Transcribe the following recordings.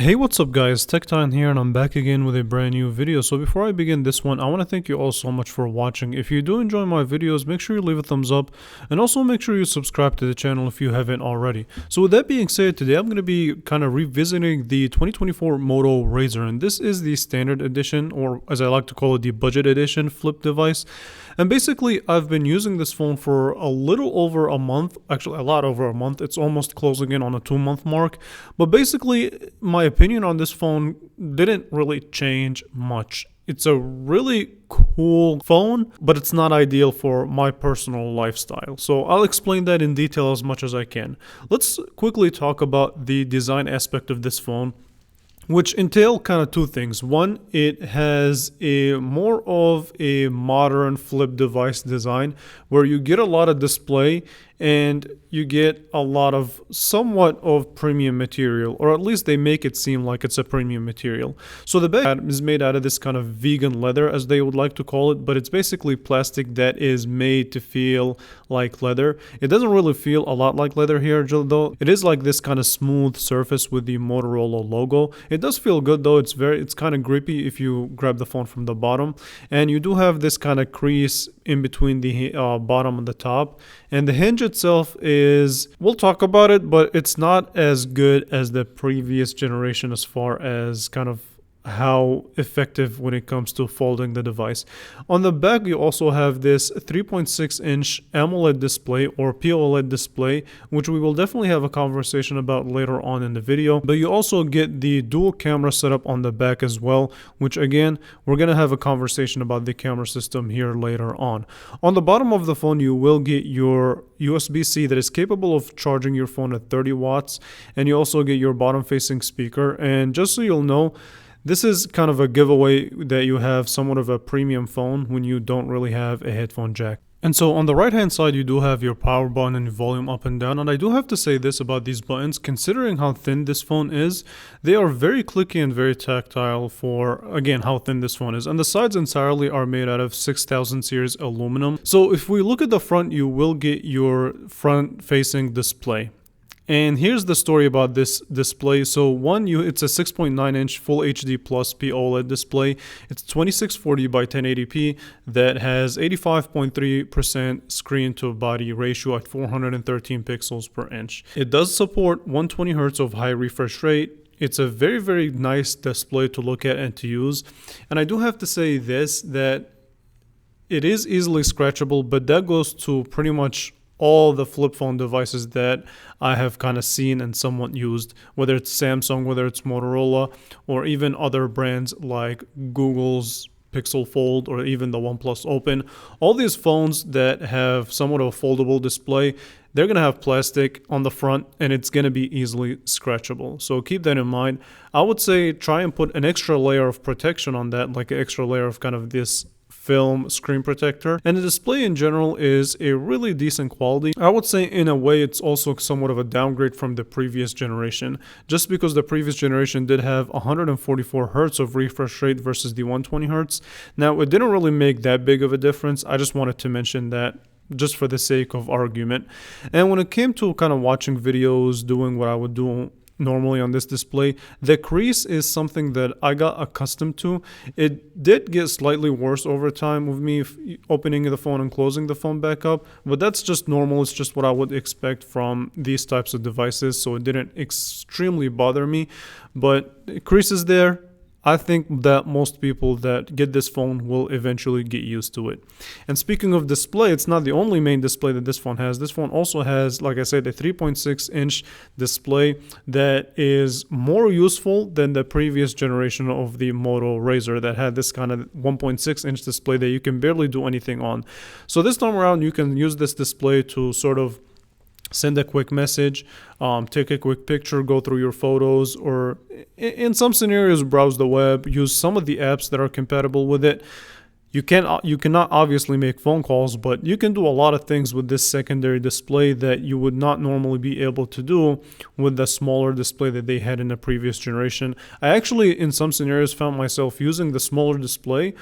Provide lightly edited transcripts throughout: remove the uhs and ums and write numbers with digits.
Hey, what's up guys, TechTime here and I'm back again with a brand new video. So before I begin this one, I want to thank you all so much for watching. If you do enjoy my videos, make sure you leave a thumbs up and also make sure you subscribe to the channel if you haven't already. So with that being said, today I'm going to be kind of revisiting the 2024 Moto Razr, and this is the standard edition, or as I like to call it, the budget edition flip device. And basically, I've been using this phone for a little over a month, actually a lot over a month. It's almost closing in on a 2-month mark. But basically, my opinion on this phone didn't really change much. It's a really cool phone, but it's not ideal for my personal lifestyle. So I'll explain that in detail as much as I can. Let's quickly talk about the design aspect of this phone, which entail kind of two things. One, it has a more of a modern flip device design where you get a lot of display and you get a lot of somewhat of premium material, or at least they make it seem like it's a premium material. So the back is made out of this kind of vegan leather, as they would like to call it, but it's basically plastic that is made to feel like leather. It doesn't really feel a lot like leather here, though. It is like this kind of smooth surface with the Motorola logo. It does feel good though. It's kind of grippy if you grab the phone from the bottom, and you do have this kind of crease in between the bottom and the top. And the hinge itself is, we'll talk about it, but it's not as good as the previous generation as far as kind of how effective when it comes to folding the device. On the back, you also have this 3.6-inch AMOLED display or POLED display, which we will definitely have a conversation about later on in the video. But you also get the dual camera setup on the back as well, which again, we're going to have a conversation about the camera system here later on. On the bottom of the phone, you will get your USB-C that is capable of charging your phone at 30 watts, and you also get your bottom-facing speaker. And just so you'll know, this is kind of a giveaway that you have somewhat of a premium phone when you don't really have a headphone jack. And so on the right hand side, you do have your power button and volume up and down. And I do have to say this about these buttons: considering how thin this phone is, they are very clicky and very tactile for, again, how thin this phone is. And the sides entirely are made out of 6000 series aluminum. So if we look at the front, you will get your front facing display. And here's the story about this display. So one, it's a 6.9-inch Full HD Plus POLED display. It's 2640 by 1080p that has 85.3% screen to body ratio at 413 pixels per inch. It does support 120 Hz of high refresh rate. It's a very, very nice display to look at and to use. And I do have to say this, that it is easily scratchable, but that goes to pretty much all the flip phone devices that I have kind of seen and somewhat used, whether it's Samsung, whether it's Motorola, or even other brands like Google's Pixel Fold or even the OnePlus Open. All these phones that have somewhat of a foldable display, they're going to have plastic on the front and it's going to be easily scratchable. So keep that in mind. I would say try and put an extra layer of protection on that, like an extra layer of kind of this film screen protector. And the display in general is a really decent quality. I would say in a way it's also somewhat of a downgrade from the previous generation, just because the previous generation did have 144 Hz of refresh rate versus the 120 Hz. Now it didn't really make that big of a difference. I just wanted to mention that just for the sake of argument. And when it came to kind of watching videos, doing what I would do normally on this display, the crease is something that I got accustomed to. It did get slightly worse over time with me opening the phone and closing the phone back up, but that's just normal. It's just what I would expect from these types of devices, so it didn't extremely bother me. But the crease is there. I think that most people that get this phone will eventually get used to it. And speaking of display, it's not the only main display that this phone has. This phone also has, like I said, a 3.6-inch display that is more useful than the previous generation of the Moto Razr that had this kind of 1.6-inch display that you can barely do anything on. So this time around, you can use this display to sort of send a quick message, take a quick picture, go through your photos, or in some scenarios browse the web, use some of the apps that are compatible with it. You cannot obviously make phone calls, but you can do a lot of things with this secondary display that you would not normally be able to do with the smaller display that they had in the previous generation. I actually, in some scenarios, found myself using the smaller display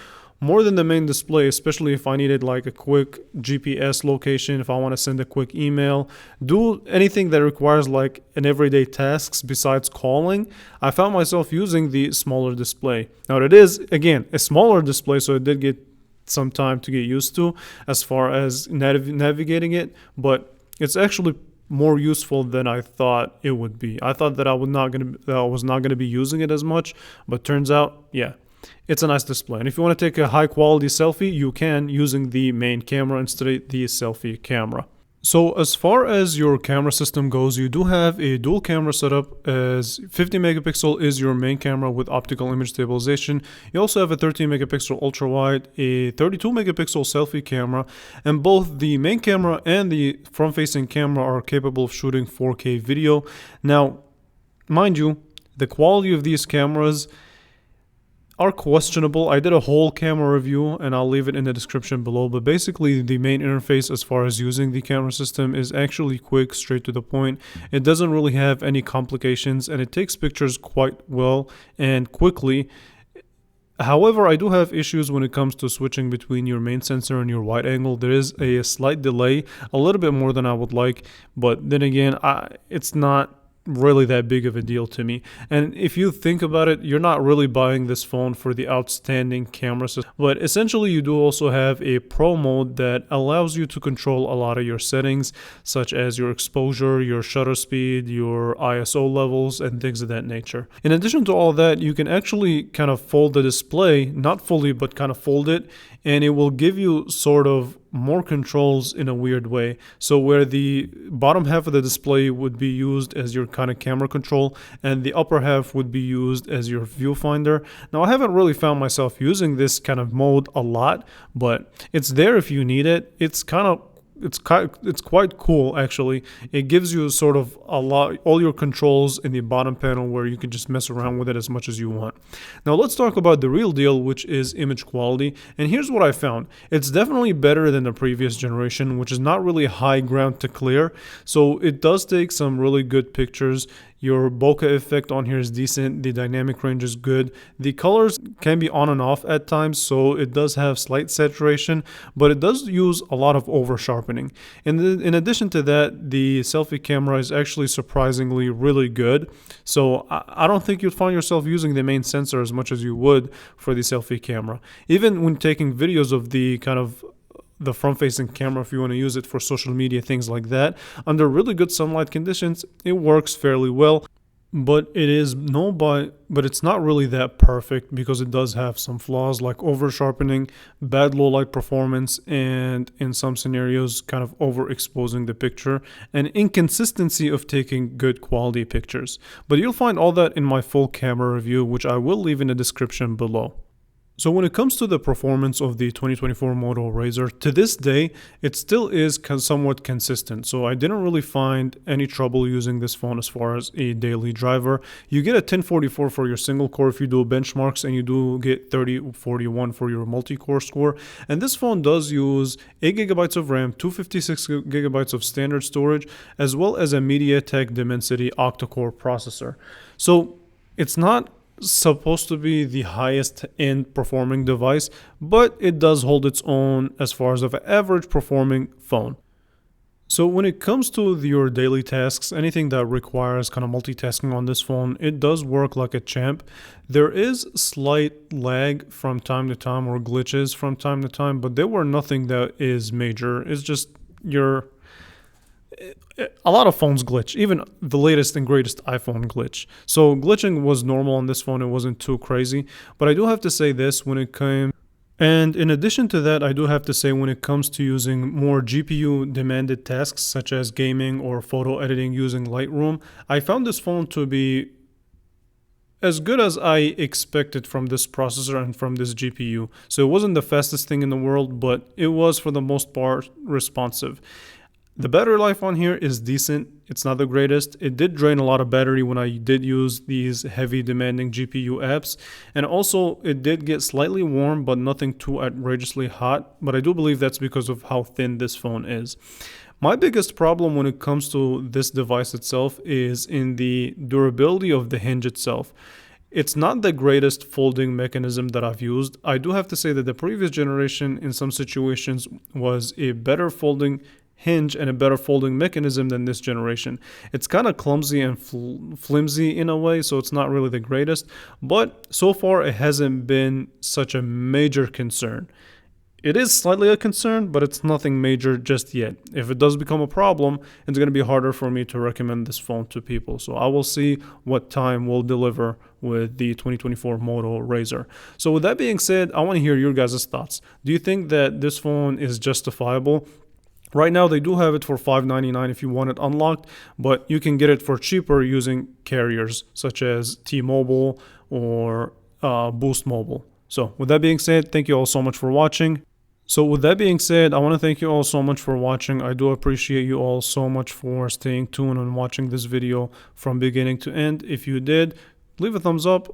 more than the main display, especially if I needed like a quick GPS location, if I want to send a quick email, do anything that requires like an everyday tasks besides calling. I found myself using the smaller display. Now it is again a smaller display, so it did get some time to get used to as far as navigating it, but it's actually more useful than I thought it would be. I thought that I was not gonna be using it as much, but turns out, yeah, it's a nice display. And if you want to take a high quality selfie, you can using the main camera instead of the selfie camera. So as far as your camera system goes, you do have a dual camera setup, as 50 megapixel is your main camera with optical image stabilization. You also have a 13 megapixel ultra wide, a 32 megapixel selfie camera, and both the main camera and the front facing camera are capable of shooting 4K video. Now, mind you, the quality of these cameras are questionable. I did a whole camera review and I'll leave it in the description below, but basically the main interface as far as using the camera system is actually quick, straight to the point. It doesn't really have any complications and it takes pictures quite well and quickly. However, I do have issues when it comes to switching between your main sensor and your wide angle. There is a slight delay, a little bit more than I would like, but then again, it's not really that big of a deal to me. And if you think about it, you're not really buying this phone for the outstanding camera system, but essentially you do also have a pro mode that allows you to control a lot of your settings, such as your exposure, your shutter speed, your ISO levels, and things of that nature. In addition to all that, you can actually kind of fold the display, not fully, but kind of fold it, and it will give you sort of more controls in a weird way. So where the bottom half of the display would be used as your kind of camera control and the upper half would be used as your viewfinder. Now I haven't really found myself using this kind of mode a lot, but it's there if you need it. It's quite cool actually. It gives you sort of all your controls in the bottom panel where you can just mess around with it as much as you want. Now let's talk about the real deal, which is image quality. And here's what I found. It's definitely better than the previous generation, which is not really high ground to clear. So it does take some really good pictures. Your bokeh effect on here is decent. The dynamic range is good. The colors can be on and off at times, so it does have slight saturation, but it does use a lot of over sharpening. And in addition to that, the selfie camera is actually surprisingly really good. So I don't think you'd find yourself using the main sensor as much as you would for the selfie camera. Even when taking videos of the kind of the front-facing camera, if you want to use it for social media, things like that, under really good sunlight conditions, it works fairly well. But it's not really that perfect because it does have some flaws like over sharpening, bad low light performance, and in some scenarios kind of overexposing the picture, and inconsistency of taking good quality pictures. But you'll find all that in my full camera review, which I will leave in the description below. So when it comes to the performance of the 2024 Moto Razr, to this day, it still is somewhat consistent. So I didn't really find any trouble using this phone as far as a daily driver. You get a 1044 for your single core if you do benchmarks, and you do get 3041 for your multi-core score. And this phone does use 8 gigabytes of RAM, 256 gigabytes of standard storage, as well as a MediaTek Dimensity octa-core processor. So it's not supposed to be the highest end performing device, but it does hold its own as far as an average performing phone. So when it comes to your daily tasks, anything that requires kind of multitasking on this phone, it does work like a champ. There is slight lag from time to time or glitches from time to time, but there were nothing that is major. It's just a lot of phones glitch, even the latest and greatest iPhone glitch. So glitching was normal on this phone. It wasn't too crazy, but I do have to say this when it came. And in addition to that, I do have to say when it comes to using more GPU demanded tasks such as gaming or photo editing using Lightroom, I found this phone to be as good as I expected from this processor and from this GPU. So it wasn't the fastest thing in the world, but it was for the most part responsive. The battery life on here is decent. It's not the greatest. It did drain a lot of battery when I did use these heavy demanding GPU apps. And also it did get slightly warm, but nothing too outrageously hot. But I do believe that's because of how thin this phone is. My biggest problem when it comes to this device itself is in the durability of the hinge itself. It's not the greatest folding mechanism that I've used. I do have to say that the previous generation in some situations was a better folding hinge and a better folding mechanism than this generation. It's kind of clumsy and flimsy in a way, so it's not really the greatest, but so far it hasn't been such a major concern. It is slightly a concern, but it's nothing major just yet. If it does become a problem, it's going to be harder for me to recommend this phone to people. So I will see what time will deliver with the 2024 Moto Razr. So with that being said, I want to hear your guys' thoughts. Do you think that this phone is justifiable? Right now, they do have it for $599 if you want it unlocked, but you can get it for cheaper using carriers such as T-Mobile or Boost Mobile. So with that being said, thank you all so much for watching. I want to thank you all so much for watching. I do appreciate you all so much for staying tuned and watching this video from beginning to end. If you did, leave a thumbs up.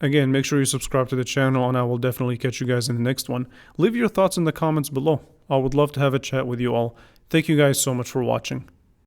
Again, make sure you subscribe to the channel, and I will definitely catch you guys in the next one. Leave your thoughts in the comments below. I would love to have a chat with you all. Thank you guys so much for watching.